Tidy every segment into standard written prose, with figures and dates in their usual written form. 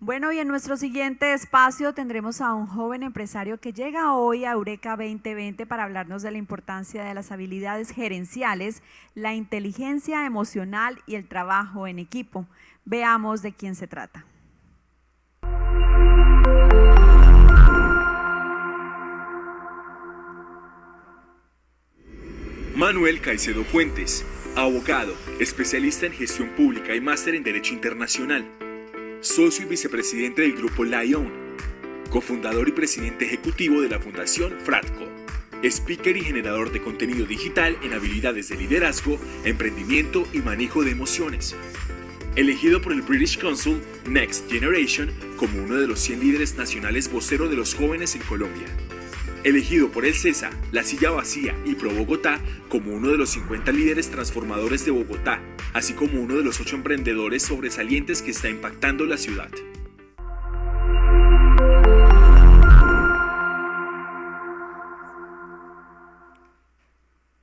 Bueno, y en nuestro siguiente espacio tendremos a un joven empresario que llega hoy a Eureka 2020 para hablarnos de la importancia de las habilidades gerenciales, la inteligencia emocional y el trabajo en equipo. Veamos de quién se trata. Manuel Caicedo Fuentes, abogado, especialista en gestión pública y máster en Derecho Internacional, socio y vicepresidente del Grupo Lion, cofundador y presidente ejecutivo de la Fundación Fradco, speaker y generador de contenido digital en habilidades de liderazgo, emprendimiento y manejo de emociones. Elegido por el British Council Next Generation como uno de los 100 líderes nacionales vocero de los jóvenes en Colombia. Elegido por el CESA, La Silla Vacía y Pro Bogotá como uno de los 50 líderes transformadores de Bogotá, así como uno de los 8 emprendedores sobresalientes que está impactando la ciudad.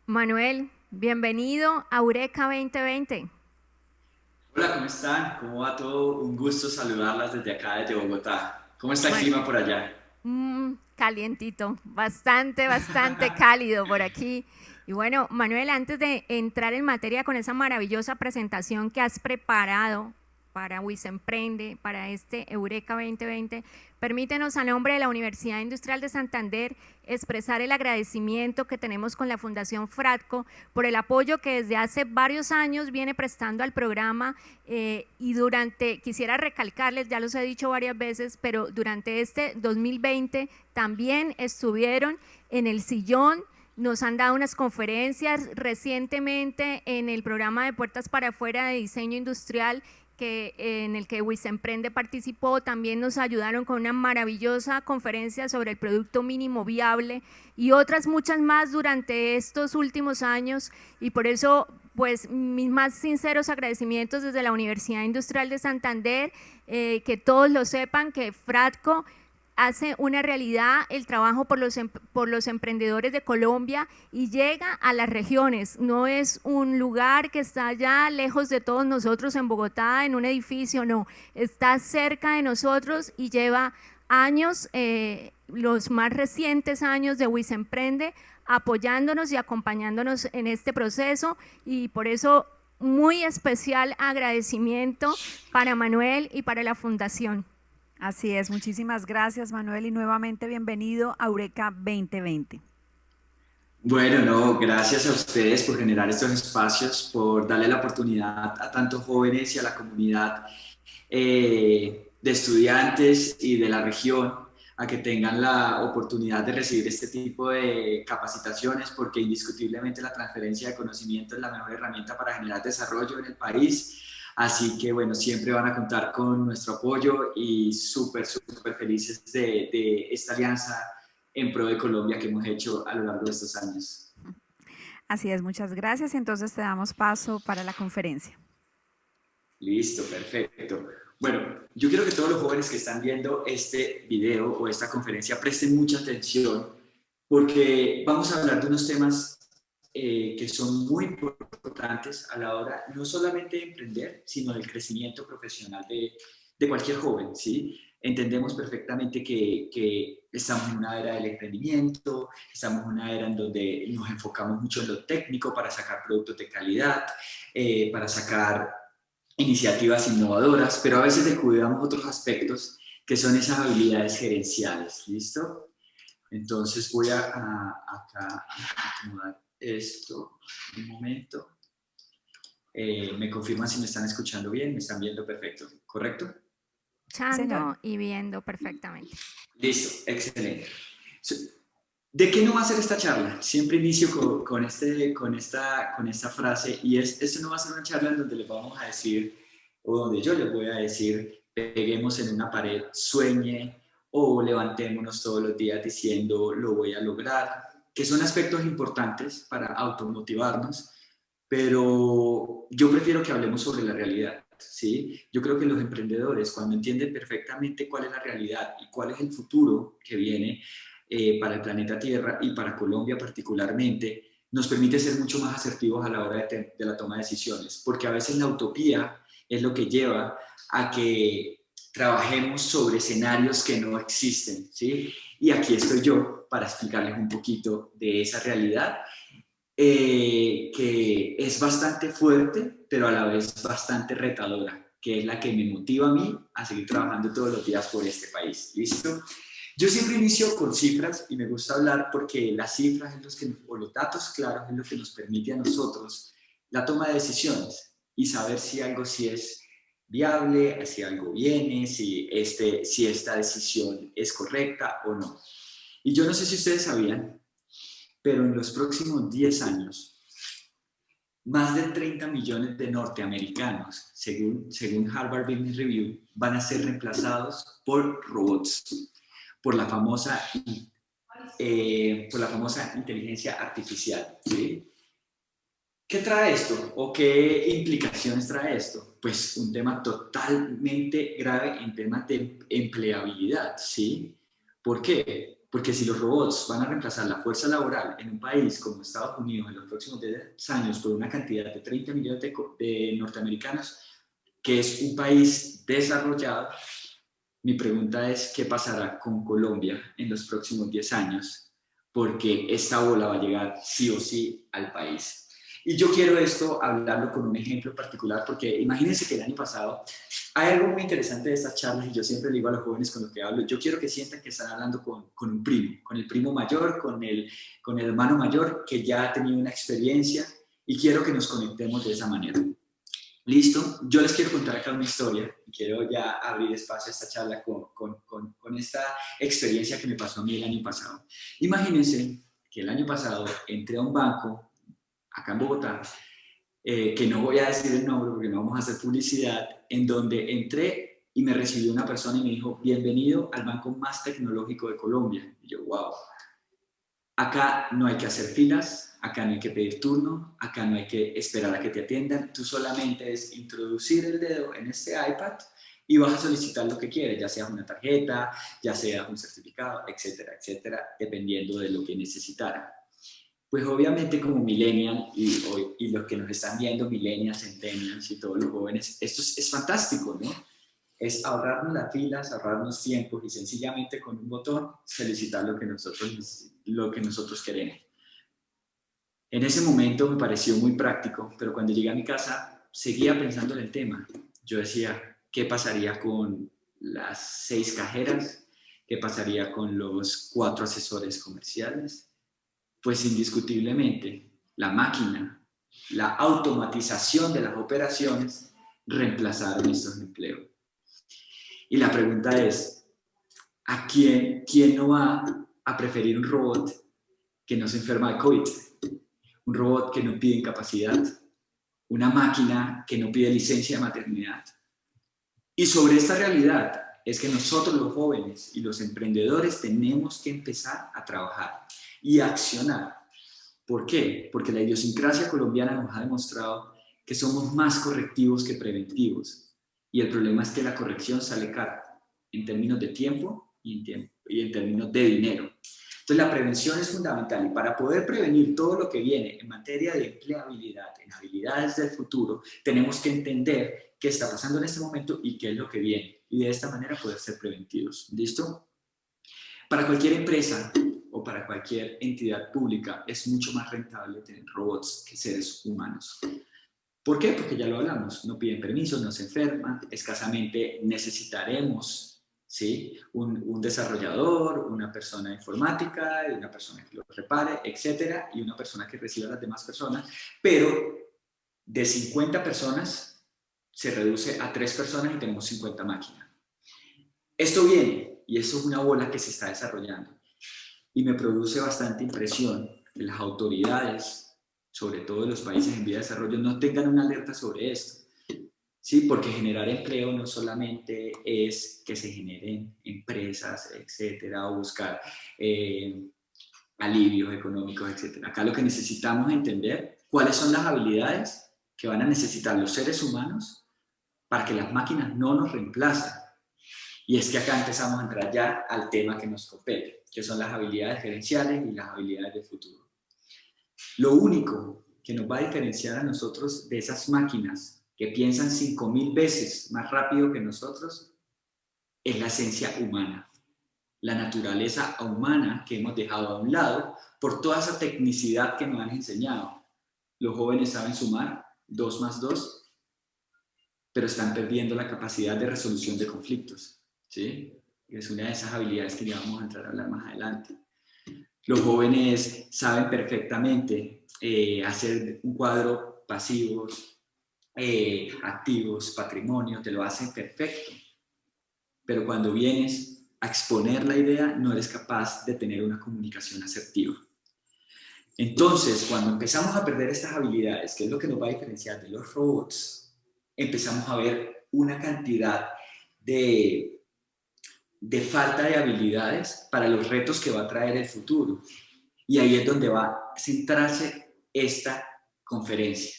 Manuel, bienvenido a Eureka 2020. Hola, ¿cómo están? ¿Cómo va todo? Un gusto saludarlas desde acá, desde Bogotá. ¿Cómo está el clima por allá? Calientito, bastante cálido por aquí. Y bueno, Manuel, antes de entrar en materia con esa maravillosa presentación que has preparado para Wisemprende, para este Eureka 2020, permítenos a nombre de la Universidad Industrial de Santander expresar el agradecimiento que tenemos con la Fundación Fradco por el apoyo que desde hace varios años viene prestando al programa quisiera recalcarles, ya los he dicho varias veces, pero durante este 2020 también estuvieron en el sillón. Nos han dado unas conferencias recientemente en el programa de Puertas para Afuera de Diseño Industrial en el que Wisemprende participó. También nos ayudaron con una maravillosa conferencia sobre el producto mínimo viable y otras muchas más durante estos últimos años, y por eso pues mis más sinceros agradecimientos desde la Universidad Industrial de Santander, que todos lo sepan que Fradco hace una realidad el trabajo por los emprendedores de Colombia y llega a las regiones. No es un lugar que está allá lejos de todos nosotros en Bogotá, en un edificio, no. Está cerca de nosotros y lleva años, los más recientes años de Wisemprende, apoyándonos y acompañándonos en este proceso, y por eso muy especial agradecimiento para Manuel y para la Fundación. Así es, muchísimas gracias, Manuel, y nuevamente bienvenido a Eureka 2020. Bueno, no, gracias a ustedes por generar estos espacios, por darle la oportunidad a tantos jóvenes y a la comunidad de estudiantes y de la región a que tengan la oportunidad de recibir este tipo de capacitaciones, porque indiscutiblemente la transferencia de conocimiento es la mejor herramienta para generar desarrollo en el país. Así que bueno, siempre van a contar con nuestro apoyo y súper felices de esta alianza en pro de Colombia que hemos hecho a lo largo de estos años. Así es, muchas gracias. Entonces te damos paso para la conferencia. Listo, perfecto. Bueno, yo quiero que todos los jóvenes que están viendo este video o esta conferencia presten mucha atención, porque vamos a hablar de unos temas que son muy importantes a la hora no solamente de emprender, sino del crecimiento profesional de cualquier joven, ¿sí? Entendemos perfectamente que estamos en una era del emprendimiento, estamos en una era en donde nos enfocamos mucho en lo técnico para sacar productos de calidad, para sacar iniciativas innovadoras, pero a veces descuidamos otros aspectos que son esas habilidades gerenciales, ¿listo? Entonces voy a acá acomodar esto un momento. Me confirman si me están escuchando bien, me están viendo perfecto, ¿correcto? Escuchando y viendo perfectamente. Listo, excelente. ¿De qué no va a ser esta charla? Siempre inicio con esta frase, y esto no va a ser una charla en donde les vamos a decir, o donde yo les voy a decir, peguemos en una pared, sueñe, o levantémonos todos los días diciendo, lo voy a lograr, que son aspectos importantes para automotivarnos, pero yo prefiero que hablemos sobre la realidad, ¿sí? Yo creo que los emprendedores, cuando entienden perfectamente cuál es la realidad y cuál es el futuro que viene para el planeta Tierra y para Colombia particularmente, nos permite ser mucho más asertivos a la hora de la toma de decisiones, porque a veces la utopía es lo que lleva a que trabajemos sobre escenarios que no existen, ¿sí? Y aquí estoy yo para explicarles un poquito de esa realidad, que es bastante fuerte, pero a la vez bastante retadora, que es la que me motiva a mí a seguir trabajando todos los días por este país. ¿Listo? Yo siempre inicio con cifras y me gusta hablar porque las cifras es o los datos claros es lo que nos permite a nosotros la toma de decisiones y saber si algo sí es viable, si algo viene, si esta decisión es correcta o no. Y yo no sé si ustedes sabían, pero en los próximos 10 años, más de 30 millones de norteamericanos, según Harvard Business Review, van a ser reemplazados por robots, por la famosa inteligencia artificial, ¿sí? ¿Qué trae esto? ¿O qué implicaciones trae esto? Pues un tema totalmente grave en temas de empleabilidad, ¿sí? ¿Por qué? Porque si los robots van a reemplazar la fuerza laboral en un país como Estados Unidos en los próximos 10 años por una cantidad de 30 millones de norteamericanos, que es un país desarrollado, mi pregunta es, ¿qué pasará con Colombia en los próximos 10 años? Porque esta ola va a llegar sí o sí al país. Y yo quiero hablarlo con un ejemplo particular, porque imagínense que el año pasado hay algo muy interesante de estas charlas, y yo siempre le digo a los jóvenes con los que hablo, yo quiero que sientan que están hablando con un primo, con el primo mayor, con el hermano mayor, que ya ha tenido una experiencia, y quiero que nos conectemos de esa manera. ¿Listo? Yo les quiero contar acá una historia, y quiero ya abrir espacio a esta charla con esta experiencia que me pasó a mí el año pasado. Imagínense que el año pasado entré a un banco, acá en Bogotá, que no voy a decir el nombre porque no vamos a hacer publicidad, en donde entré y me recibió una persona y me dijo, bienvenido al banco más tecnológico de Colombia. Y yo, wow, acá no hay que hacer filas, acá no hay que pedir turno, acá no hay que esperar a que te atiendan, tú solamente es introducir el dedo en este iPad y vas a solicitar lo que quieres, ya sea una tarjeta, ya sea un certificado, etcétera, etcétera, dependiendo de lo que necesitara. Pues obviamente como millennial y los que nos están viendo, millennials, centennials y todos los jóvenes, esto es fantástico, ¿no? Es ahorrarnos las filas, ahorrarnos tiempos y sencillamente con un botón solicitar lo que nosotros queremos. En ese momento me pareció muy práctico, pero cuando llegué a mi casa seguía pensando en el tema. Yo decía, ¿qué pasaría con las 6 cajeras? ¿Qué pasaría con los 4 asesores comerciales? Pues indiscutiblemente la máquina, la automatización de las operaciones reemplazaron estos empleos. Y la pregunta es, ¿a quién no va a preferir un robot que no se enferma de COVID? Un robot que no pide incapacidad, una máquina que no pide licencia de maternidad. Y sobre esta realidad es que nosotros los jóvenes y los emprendedores tenemos que empezar a trabajar y accionar. ¿Por qué? Porque la idiosincrasia colombiana nos ha demostrado que somos más correctivos que preventivos. Y el problema es que la corrección sale cara en términos de tiempo y en términos de dinero. Entonces la prevención es fundamental y para poder prevenir todo lo que viene en materia de empleabilidad, en habilidades del futuro, tenemos que entender qué está pasando en este momento y qué es lo que viene. Y de esta manera poder ser preventivos. ¿Listo? Para cualquier empresa o para cualquier entidad pública es mucho más rentable tener robots que seres humanos. ¿Por qué? Porque ya lo hablamos, no piden permiso, no se enferman, escasamente necesitaremos, ¿sí?, un desarrollador, una persona informática, una persona que lo repare, etcétera, y una persona que reciba a las demás personas, pero de 50 personas se reduce a 3 personas y tenemos 50 máquinas. Esto viene, y eso es una bola que se está desarrollando, y me produce bastante impresión que las autoridades, sobre todo en los países en vía de desarrollo, no tengan una alerta sobre esto. Sí, porque generar empleo no solamente es que se generen empresas, etcétera, o buscar alivios económicos, etcétera. Acá lo que necesitamos es entender cuáles son las habilidades que van a necesitar los seres humanos para que las máquinas no nos reemplacen. Y es que acá empezamos a entrar ya al tema que nos compete, que son las habilidades gerenciales y las habilidades del futuro. Lo único que nos va a diferenciar a nosotros de esas máquinas que piensan 5.000 veces más rápido que nosotros es la esencia humana, la naturaleza humana que hemos dejado a un lado por toda esa tecnicidad que nos han enseñado. Los jóvenes saben sumar 2 más 2, pero están perdiendo la capacidad de resolución de conflictos, ¿sí? Es una de esas habilidades que ya vamos a entrar a hablar más adelante. Los jóvenes saben perfectamente hacer un cuadro pasivos, activos, patrimonio, te lo hacen perfecto. Pero cuando vienes a exponer la idea, no eres capaz de tener una comunicación asertiva. Entonces, cuando empezamos a perder estas habilidades, que es lo que nos va a diferenciar de los robots, empezamos a ver una cantidad de falta de habilidades para los retos que va a traer el futuro. Y ahí es donde va a centrarse esta conferencia.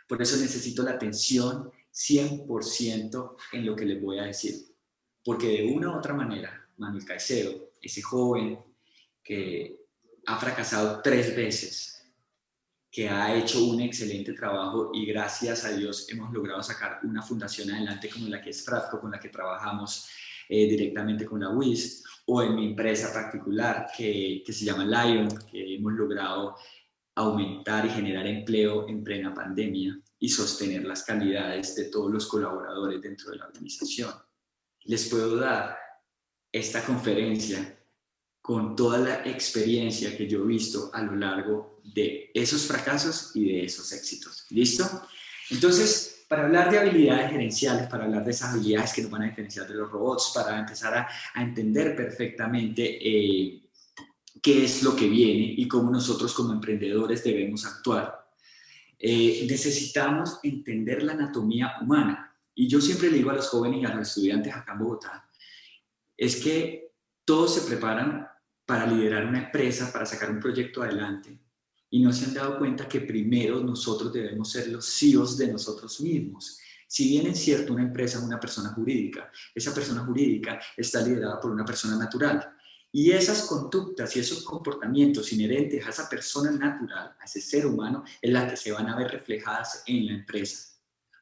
Por eso necesito la atención 100% en lo que les voy a decir. Porque de una u otra manera, Manuel Caicedo, ese joven que ha fracasado 3 veces, que ha hecho un excelente trabajo y gracias a Dios hemos logrado sacar una fundación adelante como la que es Fratco, con la que trabajamos directamente con la UIS, o en mi empresa particular que se llama Lion, que hemos logrado aumentar y generar empleo en plena pandemia y sostener las calidades de todos los colaboradores dentro de la organización. Les puedo dar esta conferencia con toda la experiencia que yo he visto a lo largo de esos fracasos y de esos éxitos. ¿Listo? Entonces, para hablar de habilidades gerenciales, para hablar de esas habilidades que nos van a diferenciar de los robots, para empezar a entender perfectamente qué es lo que viene y cómo nosotros como emprendedores debemos actuar, necesitamos entender la anatomía humana. Y yo siempre le digo a los jóvenes y a los estudiantes acá en Bogotá, es que todos se preparan para liderar una empresa, para sacar un proyecto adelante, y no se han dado cuenta que primero nosotros debemos ser los CEOs de nosotros mismos. Si bien es cierto, una empresa es una persona jurídica, esa persona jurídica está liderada por una persona natural. Y esas conductas y esos comportamientos inherentes a esa persona natural, a ese ser humano, es la que se van a ver reflejadas en la empresa.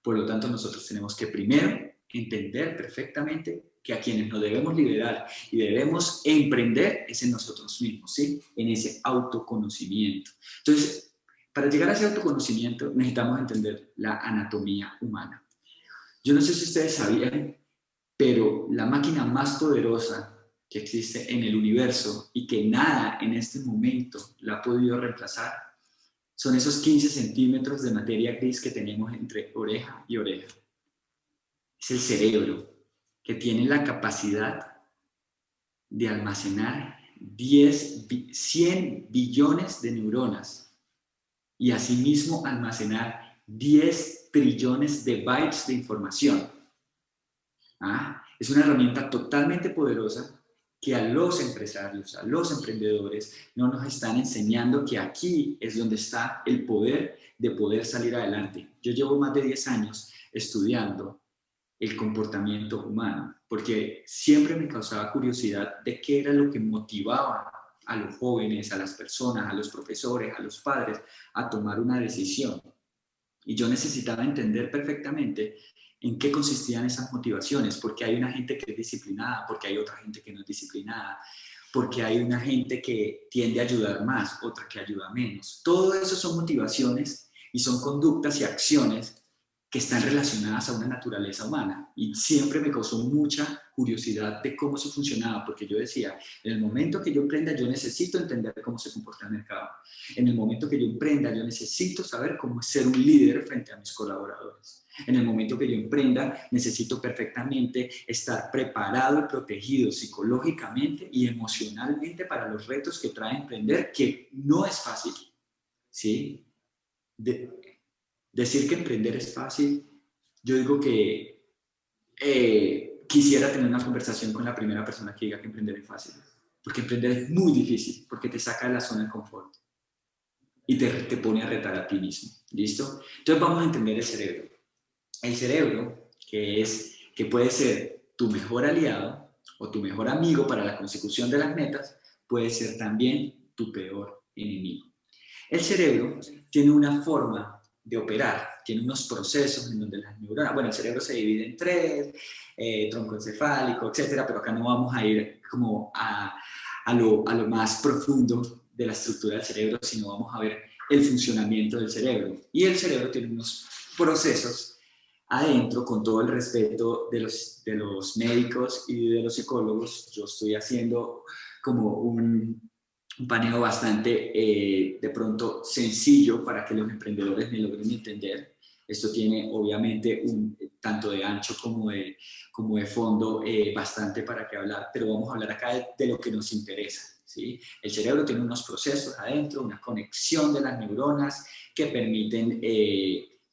Por lo tanto, nosotros tenemos que primero entender perfectamente que a quienes nos debemos liderar y debemos emprender es en nosotros mismos, ¿sí? En ese autoconocimiento. Entonces, para llegar a ese autoconocimiento necesitamos entender la anatomía humana. Yo no sé si ustedes sabían, pero la máquina más poderosa que existe en el universo y que nada en este momento la ha podido reemplazar son esos 15 centímetros de materia gris que tenemos entre oreja y oreja. Es el cerebro, que tiene la capacidad de almacenar 100 billones de neuronas y asimismo almacenar 10 trillones de bytes de información. Es una herramienta totalmente poderosa que a los empresarios, a los emprendedores, no nos están enseñando que aquí es donde está el poder de poder salir adelante. Yo llevo más de 10 años estudiando el comportamiento humano, porque siempre me causaba curiosidad de qué era lo que motivaba a los jóvenes, a las personas, a los profesores, a los padres, a tomar una decisión. Y yo necesitaba entender perfectamente en qué consistían esas motivaciones, porque hay una gente que es disciplinada, porque hay otra gente que no es disciplinada, porque hay una gente que tiende a ayudar más, otra que ayuda menos. Todo eso son motivaciones y son conductas y acciones que están relacionadas a una naturaleza humana. Y siempre me causó mucha curiosidad de cómo eso funcionaba, porque yo decía, en el momento que yo emprenda, yo necesito entender cómo se comporta el mercado. En el momento que yo emprenda, yo necesito saber cómo ser un líder frente a mis colaboradores. En el momento que yo emprenda, necesito perfectamente estar preparado y protegido psicológicamente y emocionalmente para los retos que trae emprender, que no es fácil, ¿sí? Decir que emprender es fácil, yo digo que quisiera tener una conversación con la primera persona que diga que emprender es fácil, porque emprender es muy difícil, porque te saca de la zona de confort y te pone a retar a ti mismo, ¿listo? Entonces vamos a entender el cerebro. El cerebro, que puede ser tu mejor aliado o tu mejor amigo para la consecución de las metas, puede ser también tu peor enemigo. El cerebro tiene una forma de operar, tiene unos procesos en donde las neuronas, bueno, el cerebro se divide en tres, tronco encefálico, etcétera, pero acá no vamos a ir como a lo más profundo de la estructura del cerebro, sino vamos a ver el funcionamiento del cerebro. Y el cerebro tiene unos procesos adentro, con todo el respeto de los médicos y de los psicólogos. Yo estoy haciendo como un paneo bastante de pronto sencillo para que los emprendedores me logren entender. Esto tiene obviamente tanto de ancho como de fondo bastante para qué hablar, pero vamos a hablar acá de lo que nos interesa, ¿sí? El cerebro tiene unos procesos adentro, una conexión de las neuronas que permiten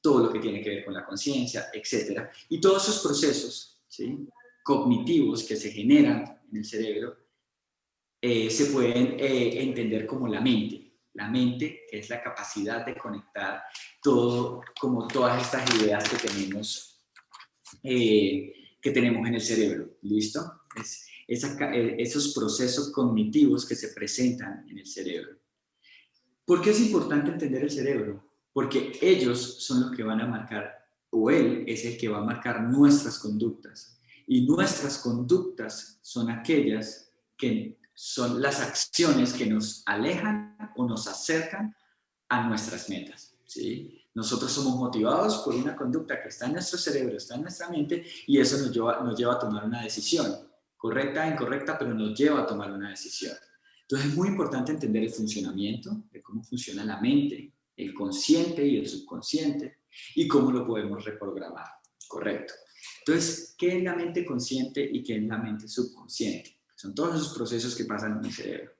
todo lo que tiene que ver con la conciencia, etc. Y todos esos procesos, ¿sí?, cognitivos que se generan en el cerebro se pueden entender como la mente. La mente es la capacidad de conectar todo, como todas estas ideas que tenemos en el cerebro. ¿Listo? Esos procesos cognitivos que se presentan en el cerebro. ¿Por qué es importante entender el cerebro? Porque ellos son los que van a marcar, o él es el que va a marcar nuestras conductas. Y nuestras conductas son aquellas que son las acciones que nos alejan o nos acercan a nuestras metas, ¿sí? Nosotros somos motivados por una conducta que está en nuestro cerebro, está en nuestra mente, y eso nos lleva a tomar una decisión, correcta, incorrecta, pero nos lleva a tomar una decisión. Entonces es muy importante entender el funcionamiento, de cómo funciona la mente, el consciente y el subconsciente, y cómo lo podemos reprogramar, ¿correcto? Entonces, ¿qué es la mente consciente y qué es la mente subconsciente? Son todos esos procesos que pasan en el cerebro.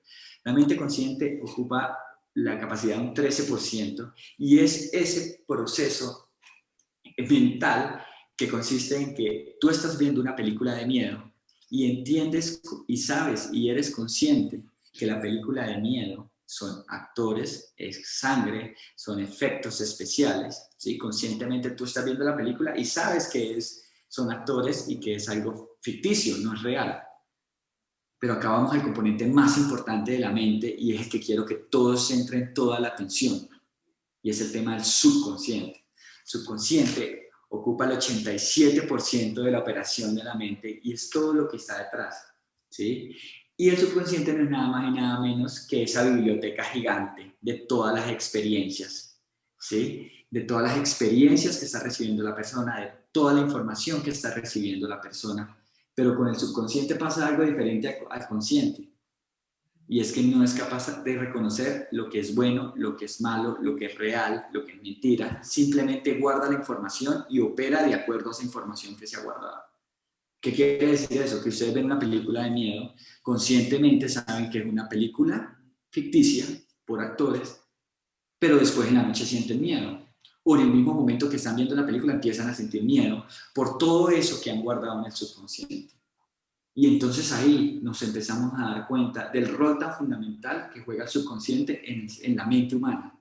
La mente consciente ocupa la capacidad de un 13% y es ese proceso mental que consiste en que tú estás viendo una película de miedo y entiendes y sabes y eres consciente que la película de miedo son actores, es sangre, son efectos especiales, ¿sí? Conscientemente tú estás viendo la película y sabes que son actores y que es algo ficticio, no es real. Pero acá vamos al componente más importante de la mente y es el que quiero que todos centren toda la atención, y es el tema del subconsciente. El subconsciente ocupa el 87% de la operación de la mente y es todo lo que está detrás, ¿sí? Y el subconsciente no es nada más y nada menos que esa biblioteca gigante de todas las experiencias, ¿sí? De todas las experiencias que está recibiendo la persona, de toda la información que está recibiendo la persona. Pero con el subconsciente pasa algo diferente al consciente, y es que no es capaz de reconocer lo que es bueno, lo que es malo, lo que es real, lo que es mentira. Simplemente guarda la información y opera de acuerdo a esa información que se ha guardado. ¿Qué quiere decir eso? Que ustedes ven una película de miedo, conscientemente saben que es una película ficticia por actores, pero después en la noche sienten miedo. O en el mismo momento que están viendo la película empiezan a sentir miedo por todo eso que han guardado en el subconsciente. Y entonces ahí nos empezamos a dar cuenta del rol tan fundamental que juega el subconsciente en la mente humana.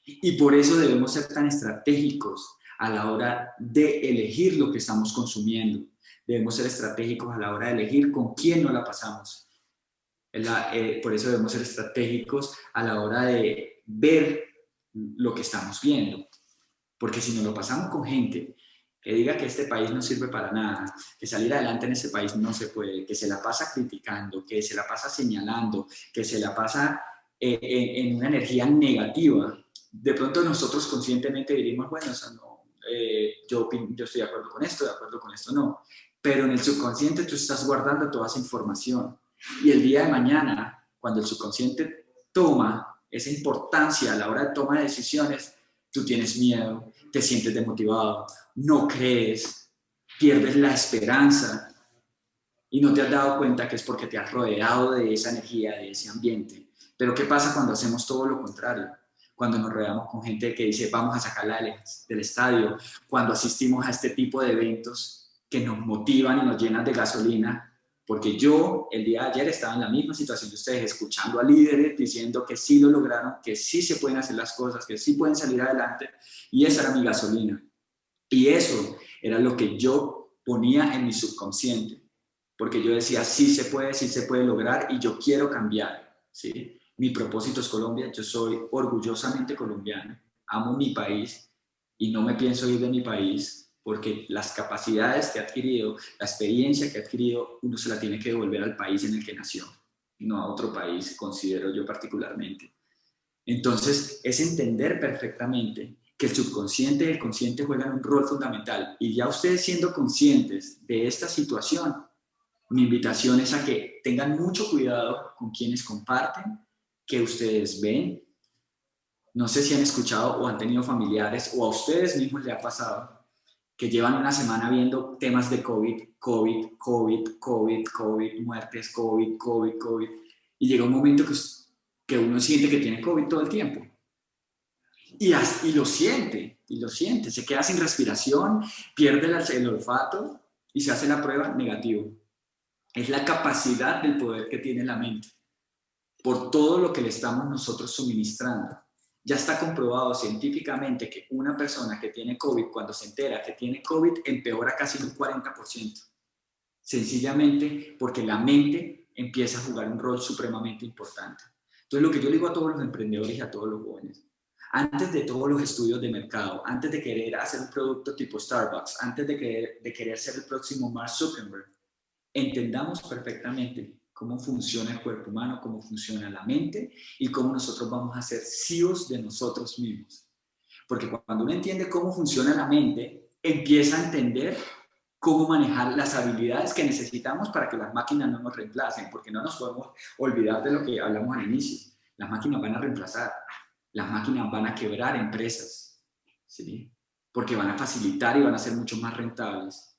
Y por eso debemos ser tan estratégicos a la hora de elegir lo que estamos consumiendo. Debemos ser estratégicos a la hora de elegir con quién nos la pasamos. Por eso debemos ser estratégicos a la hora de ver lo que estamos viendo. Porque si nos lo pasamos con gente que diga que este país no sirve para nada, que salir adelante en este país no se puede, que se la pasa criticando, que se la pasa señalando, que se la pasa en una energía negativa, de pronto nosotros conscientemente diríamos, bueno, eso no, yo estoy de acuerdo con esto no. Pero en el subconsciente tú estás guardando toda esa información. Y el día de mañana, cuando el subconsciente toma esa importancia a la hora de toma de decisiones, tú tienes miedo, te sientes desmotivado, no crees, pierdes la esperanza y no te has dado cuenta que es porque te has rodeado de esa energía, de ese ambiente. Pero ¿qué pasa cuando hacemos todo lo contrario? Cuando nos rodeamos con gente que dice vamos a sacarla del estadio, cuando asistimos a este tipo de eventos que nos motivan y nos llenan de gasolina, porque yo el día de ayer estaba en la misma situación de ustedes, escuchando a líderes diciendo que sí lo lograron, que sí se pueden hacer las cosas, que sí pueden salir adelante, y esa era mi gasolina. Y eso era lo que yo ponía en mi subconsciente, porque yo decía sí se puede lograr y yo quiero cambiar, ¿sí? Mi propósito es Colombia, yo soy orgullosamente colombiano, amo mi país, y no me pienso ir de mi país, porque las capacidades que he adquirido, la experiencia que he adquirido, uno se la tiene que devolver al país en el que nació, no a otro país, considero yo particularmente. Entonces, es entender perfectamente que el subconsciente y el consciente juegan un rol fundamental. Y ya ustedes siendo conscientes de esta situación, mi invitación es a que tengan mucho cuidado con quienes comparten, que ustedes ven. No sé si han escuchado o han tenido familiares o a ustedes mismos les ha pasado que llevan una semana viendo temas de COVID, muertes, COVID, y llega un momento que uno siente que tiene COVID todo el tiempo. Y lo siente, se queda sin respiración, pierde el olfato y se hace la prueba negativo. Es la capacidad del poder que tiene la mente por todo lo que le estamos nosotros suministrando. Ya está comprobado científicamente que una persona que tiene COVID, cuando se entera que tiene COVID, empeora casi un 40%. Sencillamente porque la mente empieza a jugar un rol supremamente importante. Entonces, lo que yo digo a todos los emprendedores y a todos los jóvenes, antes de todos los estudios de mercado, antes de querer hacer un producto tipo Starbucks, antes de querer ser el próximo Mark Zuckerberg, entendamos perfectamente cómo funciona el cuerpo humano, cómo funciona la mente y cómo nosotros vamos a ser CEOs de nosotros mismos. Porque cuando uno entiende cómo funciona la mente, empieza a entender cómo manejar las habilidades que necesitamos para que las máquinas no nos reemplacen, porque no nos podemos olvidar de lo que hablamos al inicio. Las máquinas van a reemplazar, las máquinas van a quebrar empresas, ¿sí? Porque van a facilitar y van a ser mucho más rentables.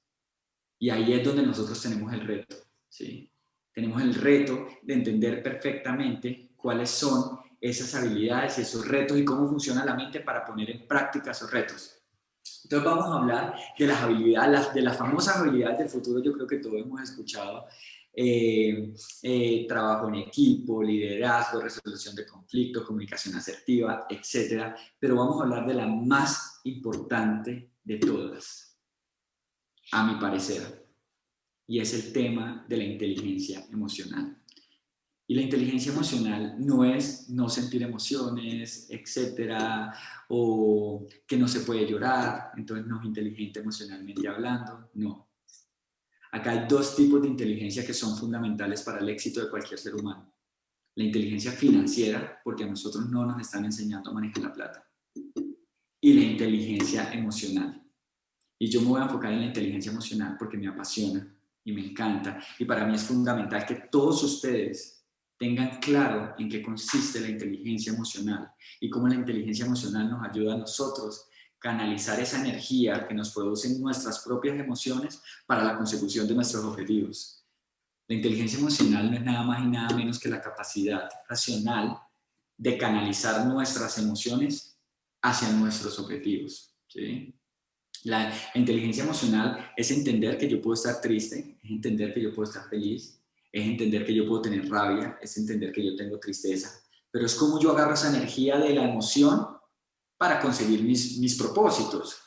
Y ahí es donde nosotros tenemos el reto, ¿sí? Tenemos el reto de entender perfectamente cuáles son esas habilidades, esos retos y cómo funciona la mente para poner en práctica esos retos. Entonces vamos a hablar de las habilidades, de las famosas habilidades del futuro. Yo creo que todos hemos escuchado trabajo en equipo, liderazgo, resolución de conflictos, comunicación asertiva, etc. Pero vamos a hablar de la más importante de todas, a mi parecer, y es el tema de la inteligencia emocional. Y la inteligencia emocional no es no sentir emociones, etcétera, o que no se puede llorar, entonces no es inteligente emocionalmente hablando, no. Acá hay dos tipos de inteligencia que son fundamentales para el éxito de cualquier ser humano. La inteligencia financiera, porque a nosotros no nos están enseñando a manejar la plata, y la inteligencia emocional. Y yo me voy a enfocar en la inteligencia emocional porque me apasiona y me encanta, y para mí es fundamental que todos ustedes tengan claro en qué consiste la inteligencia emocional y cómo la inteligencia emocional nos ayuda a nosotros a canalizar esa energía que nos producen nuestras propias emociones para la consecución de nuestros objetivos. La inteligencia emocional no es nada más y nada menos que la capacidad racional de canalizar nuestras emociones hacia nuestros objetivos, ¿sí? La inteligencia emocional es entender que yo puedo estar triste, es entender que yo puedo estar feliz, es entender que yo puedo tener rabia, es entender que yo tengo tristeza, pero es como yo agarro esa energía de la emoción para conseguir mis propósitos.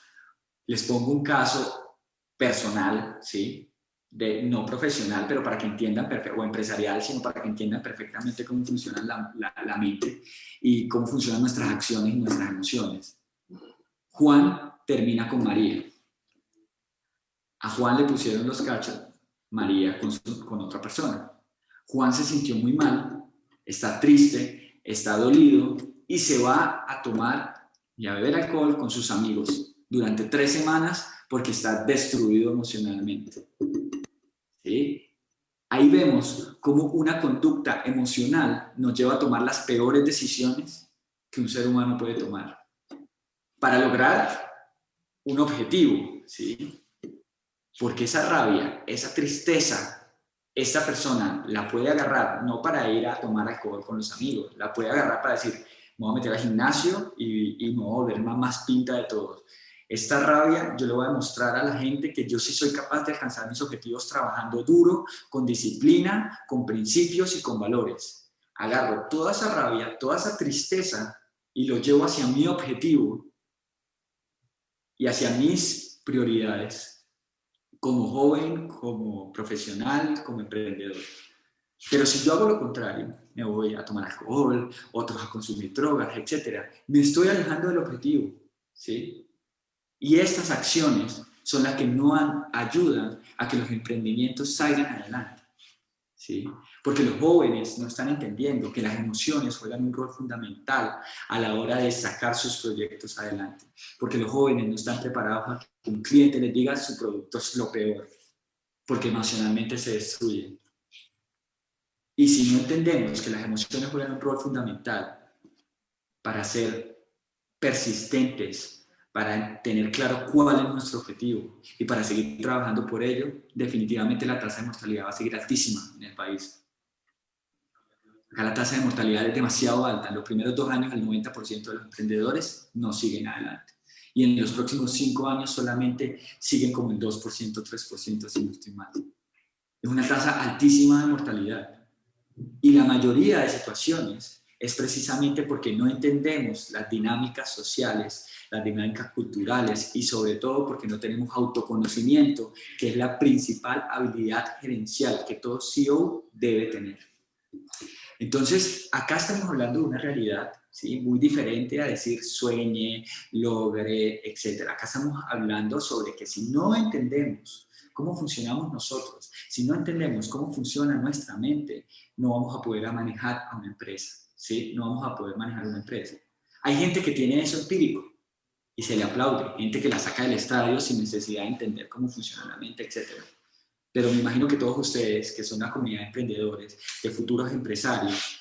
Les pongo un caso personal, ¿sí? No profesional, pero para que entiendan, o empresarial, sino para que entiendan perfectamente cómo funciona la mente y cómo funcionan nuestras acciones y nuestras emociones. Juan termina con María. A Juan le pusieron los cachos, María con otra persona. Juan se sintió muy mal, está triste, está dolido y se va a tomar y a beber alcohol con sus amigos durante 3 semanas porque está destruido emocionalmente. ¿Sí? Ahí vemos cómo una conducta emocional nos lleva a tomar las peores decisiones que un ser humano puede tomar para lograr un objetivo, ¿sí? Porque esa rabia, esa tristeza, esta persona la puede agarrar no para ir a tomar alcohol con los amigos, la puede agarrar para decir, me voy a meter al gimnasio y me voy a volver más pinta de todos. Esta rabia yo le voy a demostrar a la gente que yo sí soy capaz de alcanzar mis objetivos trabajando duro, con disciplina, con principios y con valores. Agarro toda esa rabia, toda esa tristeza y lo llevo hacia mi objetivo y hacia mis prioridades, como joven, como profesional, como emprendedor. Pero si yo hago lo contrario, me voy a tomar alcohol, otros a consumir drogas, etc., me estoy alejando del objetivo, ¿sí? Y estas acciones son las que no ayudan a que los emprendimientos salgan adelante, ¿sí? Porque los jóvenes no están entendiendo que las emociones juegan un rol fundamental a la hora de sacar sus proyectos adelante. Porque los jóvenes no están preparados para que un cliente les diga su producto es lo peor, porque emocionalmente se destruyen. Y si no entendemos que las emociones juegan un rol fundamental para ser persistentes, para tener claro cuál es nuestro objetivo y para seguir trabajando por ello, definitivamente la tasa de mortalidad va a seguir altísima en el país. Acá la tasa de mortalidad es demasiado alta. En los primeros 2 años, el 90% de los emprendedores no siguen adelante. Y en los próximos 5 años solamente siguen como el 2%, 3%, si no estoy mal. Es una tasa altísima de mortalidad. Y la mayoría de situaciones es precisamente porque no entendemos las dinámicas sociales, las dinámicas culturales y sobre todo porque no tenemos autoconocimiento, que es la principal habilidad gerencial que todo CEO debe tener. Entonces, acá estamos hablando de una realidad, ¿sí?, muy diferente a decir sueñe, logre, etc. Acá estamos hablando sobre que si no entendemos cómo funcionamos nosotros, si no entendemos cómo funciona nuestra mente, no vamos a poder manejar a una empresa, ¿sí? No vamos a poder manejar una empresa. Hay gente que tiene eso empírico y se le aplaude, gente que la saca del estadio sin necesidad de entender cómo funciona la mente, etc. Pero me imagino que todos ustedes, que son una comunidad de emprendedores, de futuros empresarios,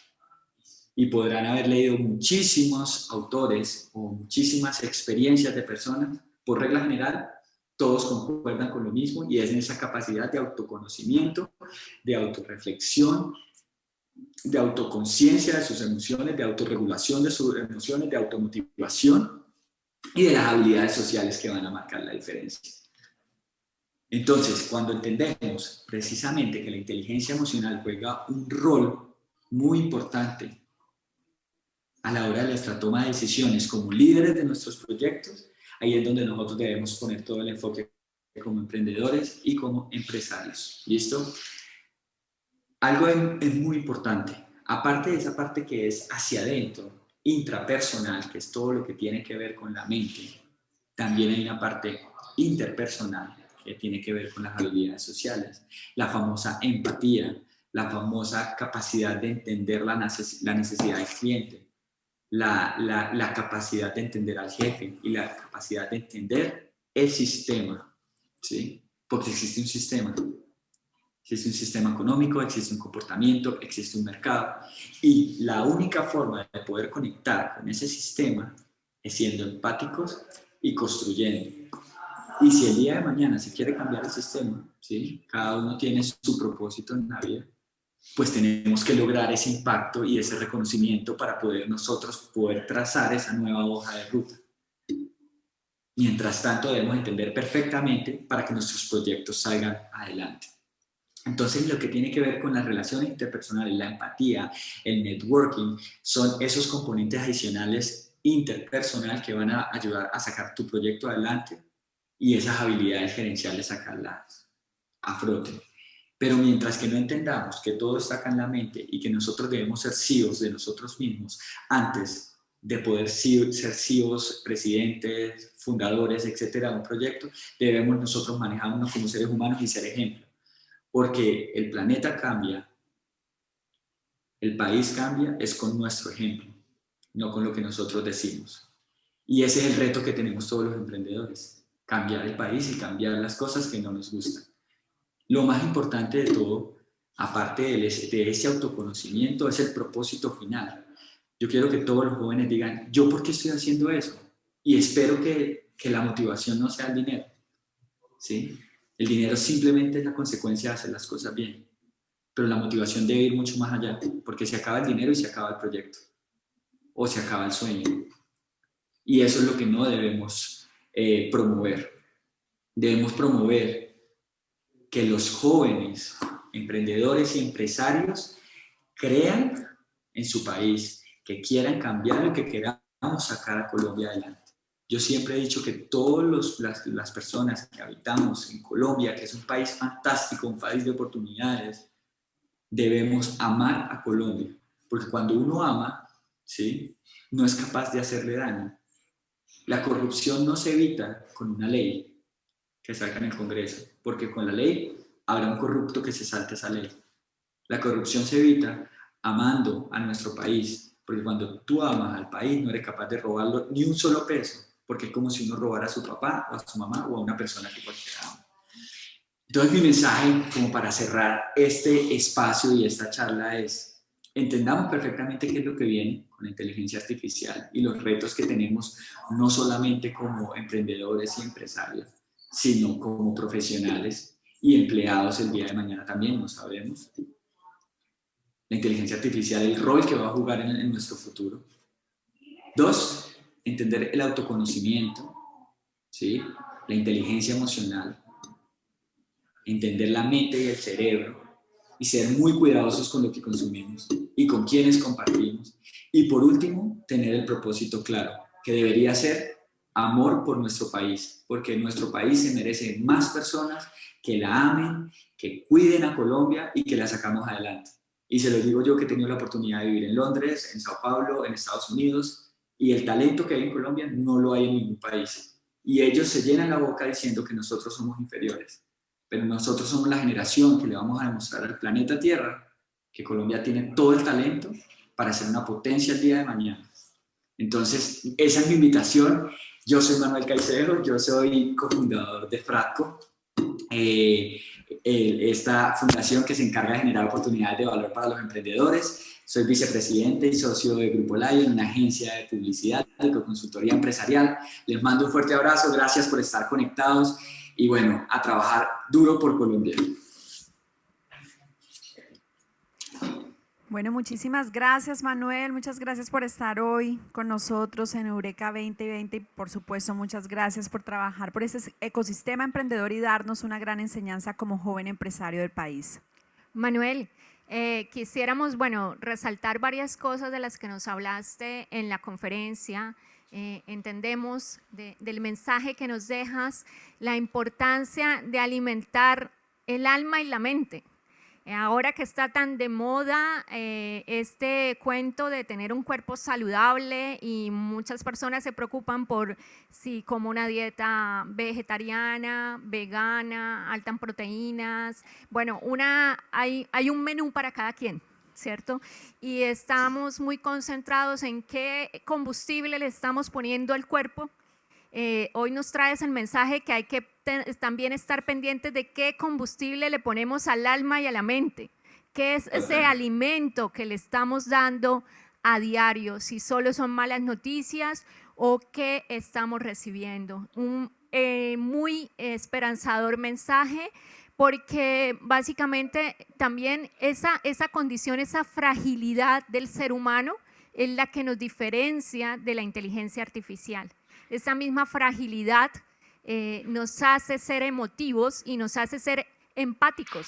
y podrán haber leído muchísimos autores o muchísimas experiencias de personas, por regla general, todos concuerdan con lo mismo y es en esa capacidad de autoconocimiento, de autorreflexión, de autoconciencia de sus emociones, de autorregulación de sus emociones, de automotivación y de las habilidades sociales que van a marcar la diferencia. Entonces, cuando entendemos precisamente que la inteligencia emocional juega un rol muy importante a la hora de nuestra toma de decisiones como líderes de nuestros proyectos, ahí es donde nosotros debemos poner todo el enfoque como emprendedores y como empresarios. ¿Listo? Algo es muy importante. Aparte de esa parte que es hacia adentro, intrapersonal, que es todo lo que tiene que ver con la mente, también hay una parte interpersonal que tiene que ver con las habilidades sociales, la famosa empatía, la famosa capacidad de entender la necesidad del cliente, la capacidad de entender al jefe y la capacidad de entender el sistema, ¿sí? Porque existe un sistema. Existe un sistema económico, existe un comportamiento, existe un mercado. Y la única forma de poder conectar con ese sistema es siendo empáticos y construyendo. Y si el día de mañana se quiere cambiar el sistema, ¿sí?, cada uno tiene su propósito en la vida, pues tenemos que lograr ese impacto y ese reconocimiento para poder nosotros poder trazar esa nueva hoja de ruta. Mientras tanto, debemos entender perfectamente para que nuestros proyectos salgan adelante. Entonces, lo que tiene que ver con las relaciones interpersonales, la empatía, el networking, son esos componentes adicionales interpersonales que van a ayudar a sacar tu proyecto adelante y esas habilidades gerenciales sacarlas a flote. Pero mientras que no entendamos que todo está acá en la mente y que nosotros debemos ser CEOs de nosotros mismos antes de poder ser CEOs, presidentes, fundadores, etcétera, de un proyecto, debemos nosotros manejarnos como seres humanos y ser ejemplo. Porque el planeta cambia, el país cambia, es con nuestro ejemplo, no con lo que nosotros decimos. Y ese es el reto que tenemos todos los emprendedores, cambiar el país y cambiar las cosas que no nos gustan. Lo más importante de todo, aparte de ese autoconocimiento, es el propósito final. Yo quiero que todos los jóvenes digan, ¿yo por qué estoy haciendo eso? Y espero que la motivación no sea el dinero, ¿sí? El dinero simplemente es la consecuencia de hacer las cosas bien, pero la motivación debe ir mucho más allá, porque se acaba el dinero y se acaba el proyecto, o se acaba el sueño. Y eso es lo que no debemos promover. Debemos promover que los jóvenes emprendedores y empresarios crean en su país, que quieran cambiar lo que queramos sacar a Colombia adelante. Yo siempre he dicho que todas las personas que habitamos en Colombia, que es un país fantástico, un país de oportunidades, debemos amar a Colombia. Porque cuando uno ama, ¿sí?, no es capaz de hacerle daño. La corrupción no se evita con una ley que salga en el Congreso, porque con la ley habrá un corrupto que se salte esa ley. La corrupción se evita amando a nuestro país, porque cuando tú amas al país no eres capaz de robarlo ni un solo peso, porque es como si uno robara a su papá o a su mamá o a una persona que cualquiera ama. Entonces mi mensaje, como para cerrar este espacio y esta charla, es: entendamos perfectamente qué es lo que viene con la inteligencia artificial y los retos que tenemos, no solamente como emprendedores y empresarios, sino como profesionales y empleados el día de mañana también, no sabemos. La inteligencia artificial, el rol que va a jugar en nuestro futuro. 2, entender el autoconocimiento, ¿sí? La inteligencia emocional, entender la mente y el cerebro y ser muy cuidadosos con lo que consumimos y con quienes compartimos. Y por último, tener el propósito claro, que debería ser amor por nuestro país, porque nuestro país se merece más personas que la amen, que cuiden a Colombia y que la sacamos adelante. Y se lo digo yo, que he tenido la oportunidad de vivir en Londres, en Sao Paulo, en Estados Unidos, y el talento que hay en Colombia no lo hay en ningún país. Y ellos se llenan la boca diciendo que nosotros somos inferiores. Pero nosotros somos la generación que le vamos a demostrar al planeta Tierra que Colombia tiene todo el talento para ser una potencia el día de mañana. Entonces, esa es mi invitación. Yo soy Manuel Caicedo, yo soy cofundador de Fratco, esta fundación que se encarga de generar oportunidades de valor para los emprendedores. Soy vicepresidente y socio de Grupo Lion, una agencia de publicidad y consultoría empresarial. Les mando un fuerte abrazo, gracias por estar conectados y bueno, a trabajar duro por Colombia. Bueno, muchísimas gracias, Manuel. Muchas gracias por estar hoy con nosotros en Eureka 2020 y por supuesto muchas gracias por trabajar por ese ecosistema emprendedor y darnos una gran enseñanza como joven empresario del país. Manuel, quisiéramos, resaltar varias cosas de las que nos hablaste en la conferencia. Entendemos del mensaje que nos dejas, la importancia de alimentar el alma y la mente. Ahora que está tan de moda este cuento de tener un cuerpo saludable y muchas personas se preocupan por si como una dieta vegetariana, vegana, alta en proteínas. Bueno, hay un menú para cada quien, ¿cierto? Y estamos muy concentrados en qué combustible le estamos poniendo al cuerpo. Hoy nos traes el mensaje que hay que también estar pendientes de qué combustible le ponemos al alma y a la mente, qué es ese alimento que le estamos dando a diario, si solo son malas noticias o qué estamos recibiendo. Un muy esperanzador mensaje, porque básicamente también esa condición, esa fragilidad del ser humano es la que nos diferencia de la inteligencia artificial. Esa misma fragilidad nos hace ser emotivos y nos hace ser empáticos.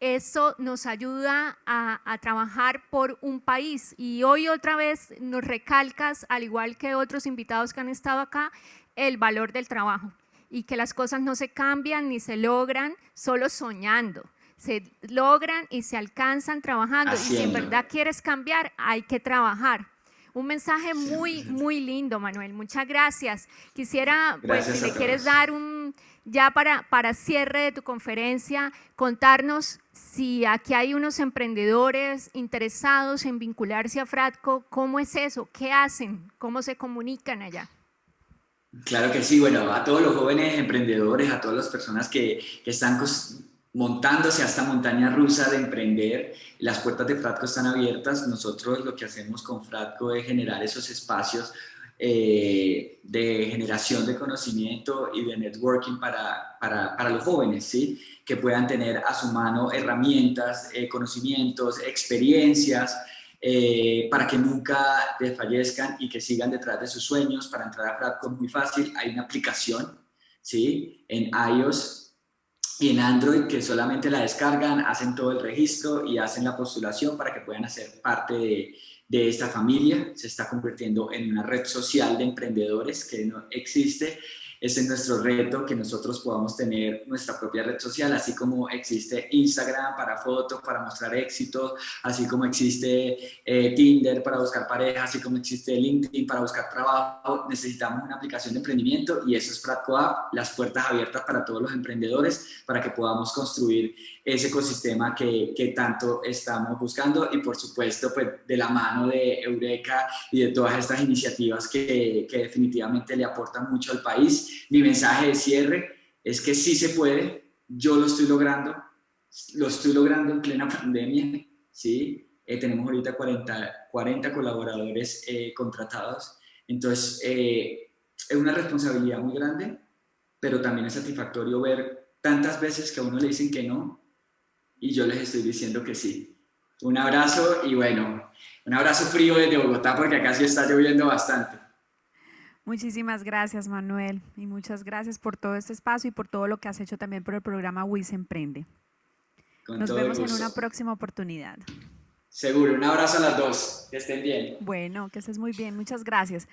Eso nos ayuda a trabajar por un país. Y hoy otra vez nos recalcas, al igual que otros invitados que han estado acá, el valor del trabajo y que las cosas no se cambian ni se logran solo soñando. Se logran y se alcanzan trabajando. Haciendo. Y si en verdad quieres cambiar, hay que trabajar. Un mensaje muy, muy lindo, Manuel. Muchas gracias. Quisiera, Gracias si le a quieres todos. dar ya para cierre de tu conferencia, contarnos si aquí hay unos emprendedores interesados en vincularse a Fratco, ¿cómo es eso? ¿Qué hacen? ¿Cómo se comunican allá? Claro que sí, bueno, a todos los jóvenes emprendedores, a todas las personas que están montándose a esta montaña rusa de emprender, las puertas de Fratco están abiertas. Nosotros lo que hacemos con Fratco es generar esos espacios de generación de conocimiento y de networking para los jóvenes, ¿sí? Que puedan tener a su mano herramientas, conocimientos, experiencias, para que nunca desfallezcan y que sigan detrás de sus sueños. Para entrar a Fratco es muy fácil, hay una aplicación, ¿sí? En iOS y en Android, que solamente la descargan, hacen todo el registro y hacen la postulación para que puedan hacer parte de esta familia. Se está convirtiendo en una red social de emprendedores que no existe ese es nuestro reto, que nosotros podamos tener nuestra propia red social, así como existe Instagram para fotos, para mostrar éxitos, así como existe Tinder para buscar pareja, así como existe LinkedIn para buscar trabajo. Necesitamos una aplicación de emprendimiento y eso es Fratcoapp, las puertas abiertas para todos los emprendedores para que podamos construir ese ecosistema que tanto estamos buscando y por supuesto pues de la mano de Eureka y de todas estas iniciativas que definitivamente le aportan mucho al país. Mi mensaje de cierre es que sí se puede, yo lo estoy logrando en plena pandemia, ¿sí? Tenemos ahorita 40 colaboradores contratados, entonces es una responsabilidad muy grande, pero también es satisfactorio ver tantas veces que a uno le dicen que no y yo les estoy diciendo que sí. Un abrazo y bueno, un abrazo frío desde Bogotá porque acá sí está lloviendo bastante. Muchísimas gracias, Manuel, y muchas gracias por todo este espacio y por todo lo que has hecho también por el programa WIS Emprende. Nos vemos en una próxima oportunidad. Seguro, un abrazo a las dos, que estén bien. Bueno, que estés muy bien, muchas gracias.